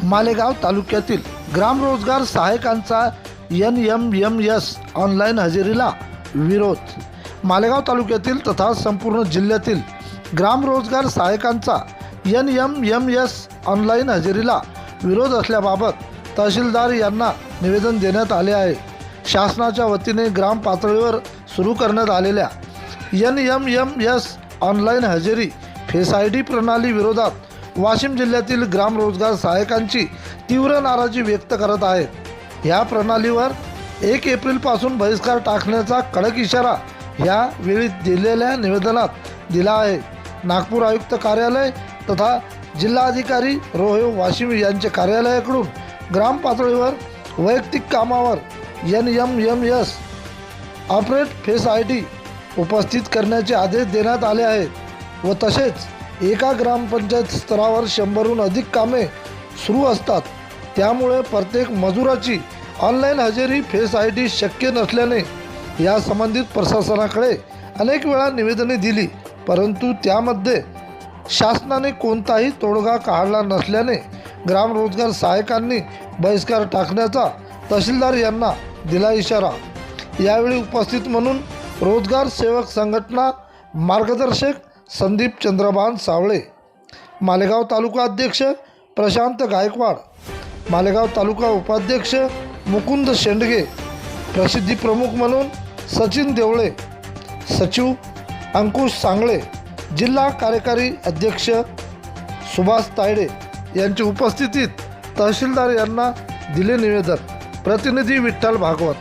मालेगाव तालुक्यातील ग्रामरोजगार सहायकांचा NMMS online हजेरीला विरोध। मालेगाव तालुक्यातील तथा संपूर्ण जिल्ह्यातील ग्रामरोजगार सहायकांचा NMMS ऑनलाईन हजेरीला विरोध असल्याबाबत तहसीलदार यांना निवेदन देण्यात आले आहे। शासनाच्या वतीने ग्राम पातळीवर सुरू करण्यात आलेल्या NMMS ऑनलाईन हजेरी फेस ID प्रणाली विरोधात वाशिम जिल्ह्यातील ग्रामरोजगार सहायकांची तीव्र नाराजी व्यक्त करत आहेत। या प्रणालीवर 1 एप्रिलपासून बहिष्कार टाकण्याचा कडक इशारा यावेळी दिलेल्या निवेदनात दिला आहे। नागपूर आयुक्त कार्यालय तथा जिल्हाधिकारी रोहे वाशिम यांचे कार्यालयाकडून ग्राम पातळीवर वैयक्तिक कामावर NMMS ऑपरेट फेस ID उपस्थित करण्याचे आदेश देण्यात आले आहेत व तसेच एका ग्रामपंचायत स्तरावर 100हून अधिक कामे सुरू असतात। त्यामुळे प्रत्येक मजुराची ऑनलाईन हजेरी फेस ID शक्य नसल्याने या संबंधित प्रशासनाकडे अनेक वेळा निवेदने दिली, परंतु त्यामध्ये शासनाने कोणताही तोडगा काढला नसल्याने ग्रामरोजगार सहायकांनी बहिष्कार टाकण्याचा तहसीलदार यांना दिला इशारा। यावेळी उपस्थित म्हणून रोजगार सेवक संघटना मार्गदर्शक संदीप चंद्रभान सावळे, मालेगाव तालुका अध्यक्ष प्रशांत गायकवाड, मालेगाव तालुका उपाध्यक्ष मुकुंद शेंडगे, प्रसिद्धी प्रमुख म्हणून सचिन देवळे, सचिव अंकुश सांगळे, जिल्हा कार्यकारी अध्यक्ष सुभाष तायडे यांच्या उपस्थितीत तहसीलदार यांना दिले निवेदन। प्रतिनिधी विठ्ठल भागवत।